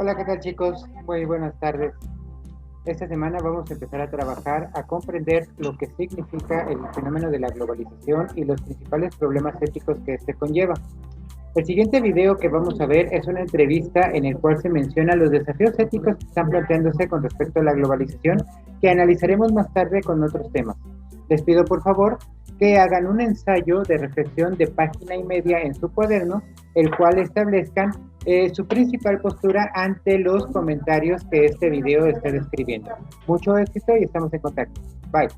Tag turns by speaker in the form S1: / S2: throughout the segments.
S1: Hola, ¿qué tal chicos? Muy buenas tardes. Esta semana vamos a empezar a trabajar a comprender lo que significa el fenómeno de la globalización y los principales problemas éticos que este conlleva. El siguiente video que vamos a ver es una entrevista en el cual se menciona los desafíos éticos que están planteándose con respecto a la globalización, que analizaremos más tarde con otros temas. Les pido por favor que hagan un ensayo de reflexión de página y media en su cuaderno, el cual establezcan su principal postura ante los comentarios que este video esté describiendo. Mucho éxito y estamos en contacto. Bye.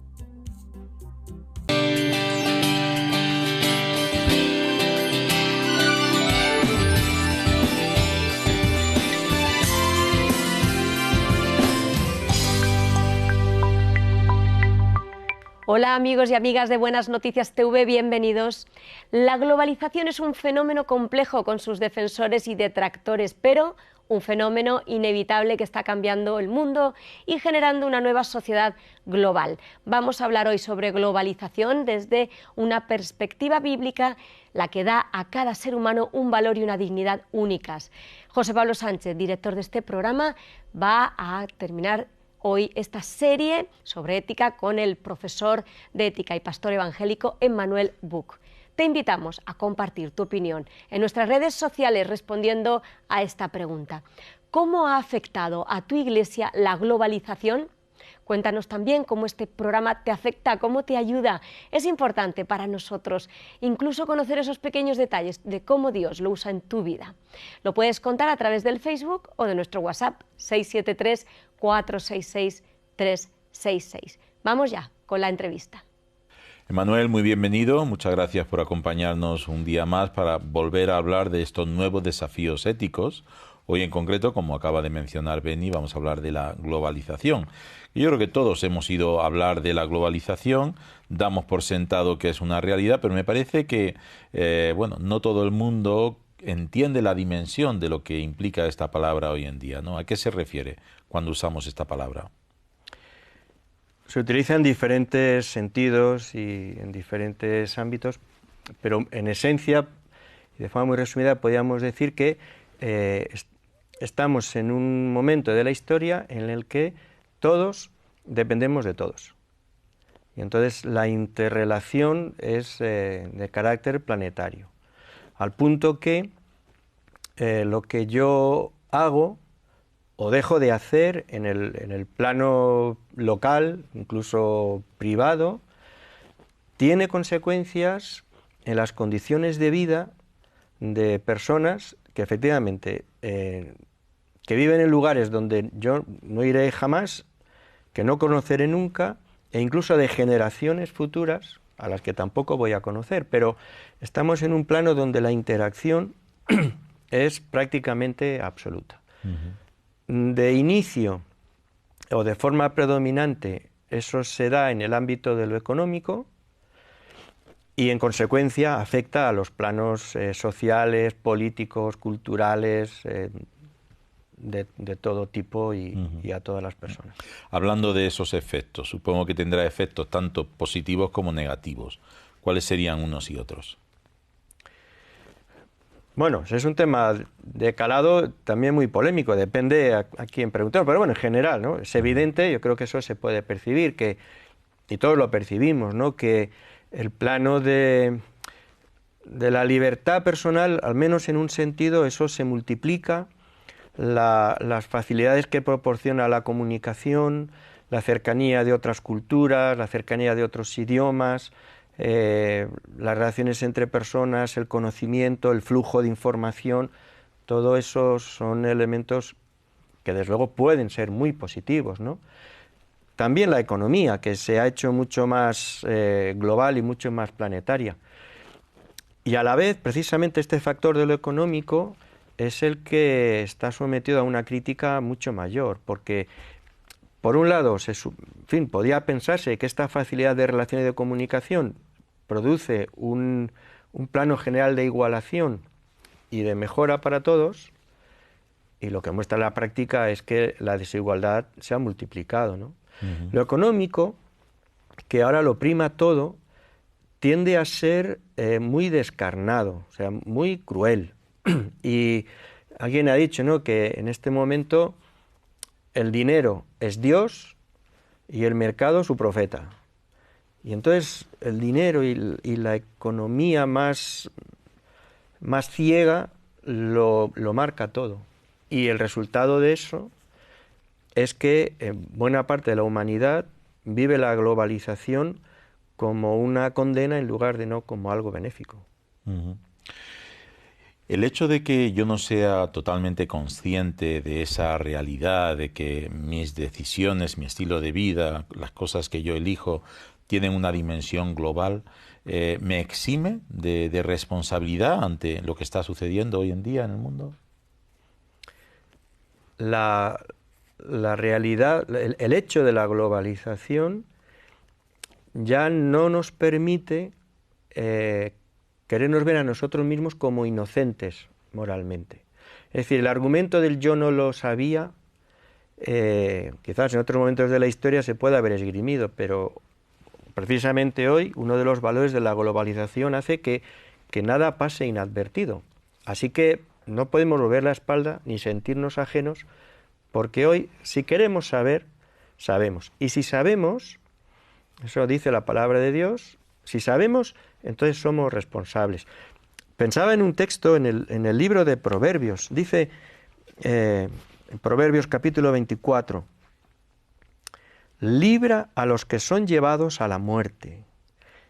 S2: Hola amigos y amigas de Buenas Noticias TV, bienvenidos. La globalización es un fenómeno complejo con sus defensores y detractores, pero un fenómeno inevitable que está cambiando el mundo y generando una nueva sociedad global. Vamos a hablar hoy sobre globalización desde una perspectiva bíblica, la que da a cada ser humano un valor y una dignidad únicas. José Pablo Sánchez, director de este programa, va a terminar hoy esta serie sobre ética con el profesor de ética y pastor evangélico Emmanuel Buch. Te invitamos a compartir tu opinión en nuestras redes sociales respondiendo a esta pregunta. ¿Cómo ha afectado a tu iglesia la globalización? Cuéntanos también cómo este programa te afecta, cómo te ayuda. Es importante para nosotros incluso conocer esos pequeños detalles de cómo Dios lo usa en tu vida. Lo puedes contar a través del Facebook o de nuestro WhatsApp 673-466-366. Vamos ya con la entrevista.
S3: Emmanuel, muy bienvenido. Muchas gracias por acompañarnos un día más para volver a hablar de estos nuevos desafíos éticos. Hoy en concreto, como acaba de mencionar Beni, vamos a hablar de la globalización. Yo creo que todos hemos ido a hablar de la globalización, damos por sentado que es una realidad, pero me parece que no todo el mundo entiende la dimensión de lo que implica esta palabra hoy en día, ¿no? ¿A qué se refiere cuando usamos esta palabra?
S4: Se utiliza en diferentes sentidos y en diferentes ámbitos, pero en esencia, y de forma muy resumida, podríamos decir que estamos en un momento de la historia en el que todos dependemos de todos. Y entonces la interrelación es de carácter planetario, al punto que lo que yo hago o dejo de hacer en el plano local, incluso privado, tiene consecuencias en las condiciones de vida de personas que efectivamente que viven en lugares donde yo no iré jamás, que no conoceré nunca, e incluso de generaciones futuras a las que tampoco voy a conocer, pero estamos en un plano donde la interacción es prácticamente absoluta. De inicio o de forma predominante eso se da en el ámbito de lo económico y en consecuencia afecta a los planos sociales, políticos, culturales, de todo tipo y a todas las personas.
S3: Hablando de esos efectos, supongo que tendrá efectos tanto positivos como negativos. ¿Cuáles serían unos y otros?
S4: Bueno, es un tema de calado también muy polémico, depende a quién preguntar, pero bueno, en general, ¿no? Es evidente, yo creo que eso se puede percibir, y todos lo percibimos, ¿no? Que el plano de la libertad personal, al menos en un sentido, eso se multiplica, las facilidades que proporciona la comunicación, la cercanía de otras culturas, la cercanía de otros idiomas, las relaciones entre personas, el conocimiento, el flujo de información, todo eso son elementos que desde luego pueden ser muy positivos, ¿no? También la economía, que se ha hecho mucho más global y mucho más planetaria. Y a la vez, precisamente este factor de lo económico es el que está sometido a una crítica mucho mayor, porque por un lado, podía pensarse que esta facilidad de relación y de comunicación produce un plano general de igualación y de mejora para todos, y lo que muestra la práctica es que la desigualdad se ha multiplicado, ¿no? Lo económico, que ahora lo prima todo, tiende a ser muy descarnado, o sea, muy cruel. Y Alguien ha dicho, ¿no?, que en este momento el dinero es Dios y el mercado su profeta. Y entonces el dinero y la economía más ciega lo marca todo. Y el resultado de eso es que buena parte de la humanidad vive la globalización como una condena en lugar de no como algo benéfico.
S3: Ujú. El hecho de que yo no sea totalmente consciente de esa realidad, de que mis decisiones, mi estilo de vida, las cosas que yo elijo, tienen una dimensión global, ¿me exime de responsabilidad ante lo que está sucediendo hoy en día en el mundo?
S4: La realidad, el hecho de la globalización ya no nos permite querernos ver a nosotros mismos como inocentes moralmente. Es decir, el argumento del yo no lo sabía, quizás en otros momentos de la historia se pueda haber esgrimido, pero precisamente hoy uno de los valores de la globalización hace que nada pase inadvertido. Así que no podemos volver la espalda ni sentirnos ajenos, porque hoy, si queremos saber, sabemos. Y si sabemos, eso dice la palabra de Dios, si sabemos, entonces somos responsables. Pensaba en un texto en el libro de Proverbios. Dice en Proverbios capítulo 24, libra a los que son llevados a la muerte,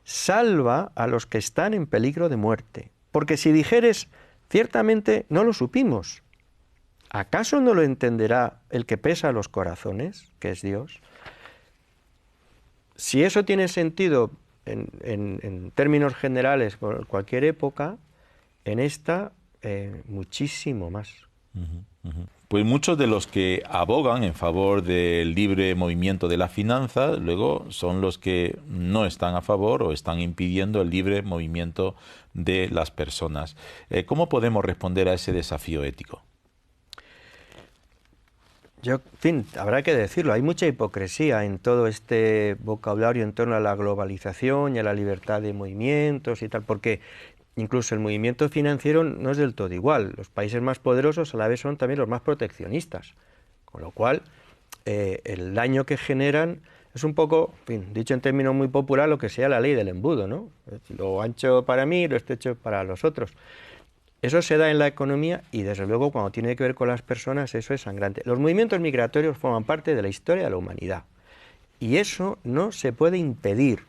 S4: salva a los que están en peligro de muerte. Porque si dijeres, ciertamente no lo supimos, ¿acaso no lo entenderá el que pesa los corazones, que es Dios? Si eso tiene sentido en términos generales por cualquier época, en esta muchísimo más.
S3: Ujú, ujú. Pues muchos de los que abogan en favor del libre movimiento de la finanza, luego son los que no están a favor o están impidiendo el libre movimiento de las personas. ¿Cómo podemos responder a ese desafío ético?
S4: En fin, habrá que decirlo, hay mucha hipocresía en todo este vocabulario en torno a la globalización y a la libertad de movimientos y tal, porque incluso el movimiento financiero no es del todo igual. Los países más poderosos a la vez son también los más proteccionistas, con lo cual el daño que generan es un poco, en fin, dicho en términos muy populares, lo que sea la ley del embudo, ¿no? Lo ancho para mí, lo estrecho para los otros. Eso se da en la economía y desde luego cuando tiene que ver con las personas eso es sangrante. Los movimientos migratorios forman parte de la historia de la humanidad y eso no se puede impedir.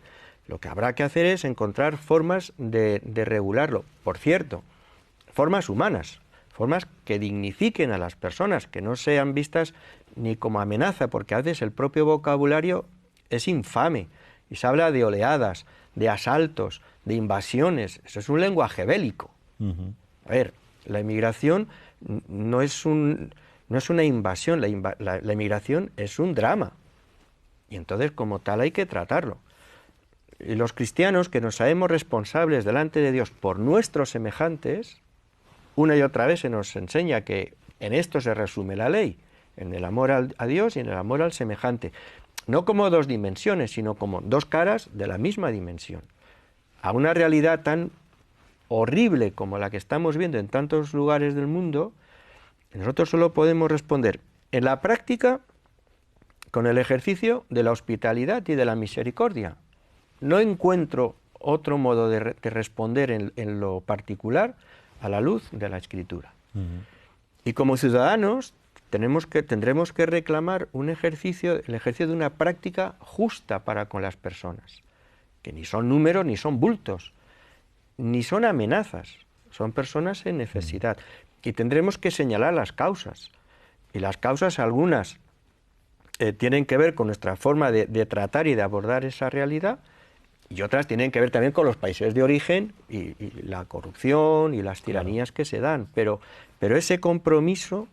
S4: Lo que habrá que hacer es encontrar formas de regularlo. Por cierto, formas humanas, formas que dignifiquen a las personas, que no sean vistas ni como amenaza, porque a veces el propio vocabulario es infame y se habla de oleadas, de asaltos, de invasiones. Eso es un lenguaje bélico.
S3: Uh-huh.
S4: A ver, la inmigración no es una invasión, la inmigración es un drama. Y entonces, como tal, hay que tratarlo. Y los cristianos, que nos sabemos responsables delante de Dios por nuestros semejantes, una y otra vez se nos enseña que en esto se resume la ley, en el amor a Dios y en el amor al semejante. No como dos dimensiones, sino como dos caras de la misma dimensión. A una realidad tan horrible como la que estamos viendo en tantos lugares del mundo, nosotros solo podemos responder en la práctica con el ejercicio de la hospitalidad y de la misericordia. No encuentro otro modo de responder en lo particular a la luz de la Escritura. Uh-huh. Y como ciudadanos tendremos que reclamar el ejercicio de una práctica justa para con las personas, que ni son números ni son bultos, ni son amenazas, son personas en necesidad. Y tendremos que señalar las causas. Y las causas algunas tienen que ver con nuestra forma de tratar y de abordar esa realidad, y otras tienen que ver también con los países de origen y la corrupción y las tiranías que se dan. Pero ese compromiso,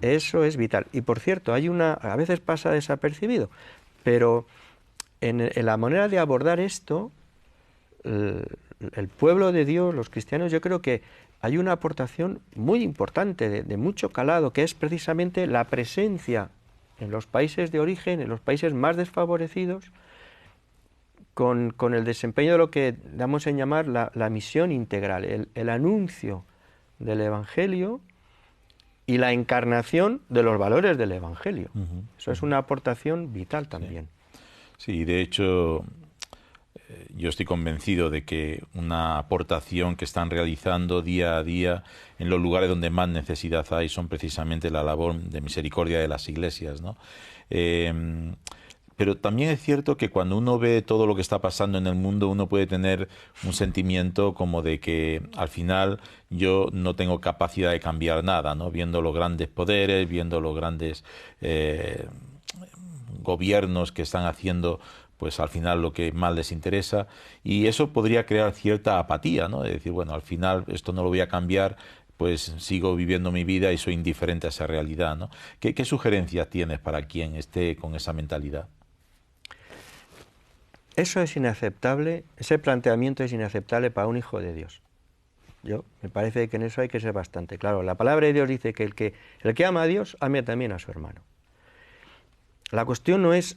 S4: eso es vital. Y por cierto, a veces pasa desapercibido, pero en la manera de abordar esto, el pueblo de Dios, los cristianos, yo creo que hay una aportación muy importante, de mucho calado, que es precisamente la presencia en los países de origen, en los países más desfavorecidos, con el desempeño de lo que damos en llamar la misión integral, el anuncio del Evangelio y la encarnación de los valores del Evangelio.
S3: Ujú.
S4: Eso es una aportación vital también.
S3: Sí, de hecho, yo estoy convencido de que una aportación que están realizando día a día en los lugares donde más necesidad hay son precisamente la labor de misericordia de las iglesias, ¿no? Pero también es cierto que cuando uno ve todo lo que está pasando en el mundo, uno puede tener un sentimiento como de que al final yo no tengo capacidad de cambiar nada, ¿no? Viendo los grandes poderes, viendo los grandes gobiernos que están haciendo pues al final lo que más les interesa, y eso podría crear cierta apatía, ¿no? De decir, bueno, al final esto no lo voy a cambiar, pues sigo viviendo mi vida y soy indiferente a esa realidad, ¿no? ¿Qué sugerencias tienes para quien esté con esa mentalidad?
S4: Eso es inaceptable, ese planteamiento es inaceptable para un hijo de Dios. Me parece que en eso hay que ser bastante claro. La palabra de Dios dice que el que ama a Dios, ame también a su hermano. La cuestión no es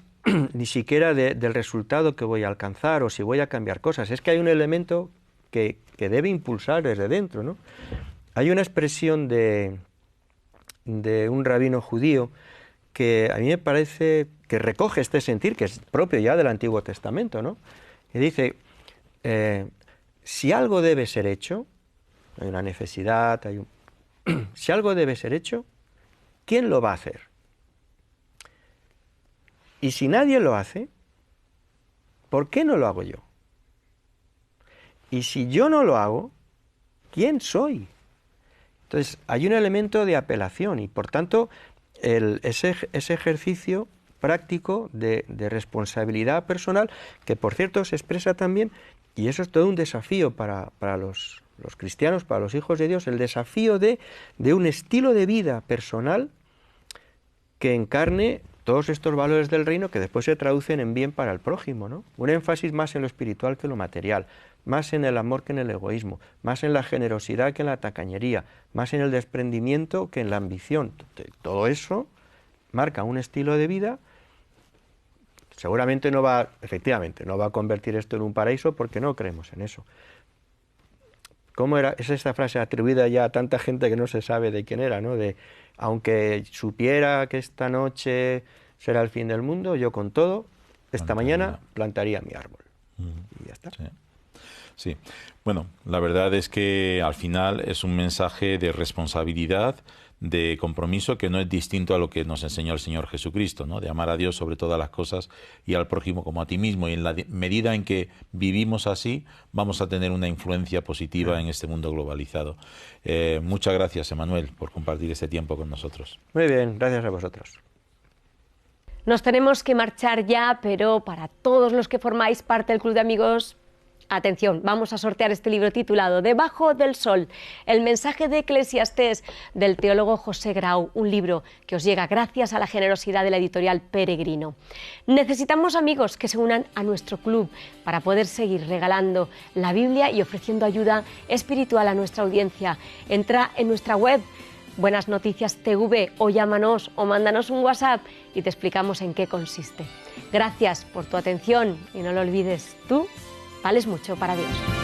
S4: ni siquiera del resultado que voy a alcanzar o si voy a cambiar cosas, es que hay un elemento que debe impulsar desde dentro, ¿no? Hay una expresión de un rabino judío que a mí me parece que recoge este sentir, que es propio ya del Antiguo Testamento, ¿no? Y dice, si algo debe ser hecho, hay una necesidad, si algo debe ser hecho, ¿quién lo va a hacer? Y si nadie lo hace, ¿por qué no lo hago yo? Y si yo no lo hago, ¿quién soy? Entonces, hay un elemento de apelación y, por tanto, ese ejercicio práctico de responsabilidad personal, que por cierto se expresa también, y eso es todo un desafío para los cristianos, para los hijos de Dios, el desafío de un estilo de vida personal que encarne todos estos valores del reino que después se traducen en bien para el prójimo, ¿no? Un énfasis más en lo espiritual que en lo material, más en el amor que en el egoísmo, más en la generosidad que en la tacañería, más en el desprendimiento que en la ambición. Todo eso marca un estilo de vida. Seguramente efectivamente, no va a convertir esto en un paraíso porque no creemos en eso. ¿Cómo era? Es esta frase atribuida ya a tanta gente que no se sabe de quién era, ¿no? De, aunque supiera que esta noche será el fin del mundo, yo con todo, esta mañana plantaría mi árbol. Y ya está.
S3: Sí. Sí, bueno, la verdad es que al final es un mensaje de responsabilidad, de compromiso que no es distinto a lo que nos enseñó el Señor Jesucristo, ¿no? De amar a Dios sobre todas las cosas y al prójimo como a ti mismo. Y en la medida en que vivimos así, vamos a tener una influencia positiva en este mundo globalizado. Muchas gracias, Emanuel, por compartir este tiempo con nosotros.
S4: Muy bien, gracias a vosotros.
S2: Nos tenemos que marchar ya, pero para todos los que formáis parte del Club de Amigos, atención, vamos a sortear este libro titulado Debajo del Sol, el mensaje de Eclesiastés del teólogo José Grau, un libro que os llega gracias a la generosidad de la editorial Peregrino. Necesitamos amigos que se unan a nuestro club para poder seguir regalando la Biblia y ofreciendo ayuda espiritual a nuestra audiencia. Entra en nuestra web Buenas Noticias TV o llámanos o mándanos un WhatsApp y te explicamos en qué consiste. Gracias por tu atención y no lo olvides, tú vales mucho para Dios.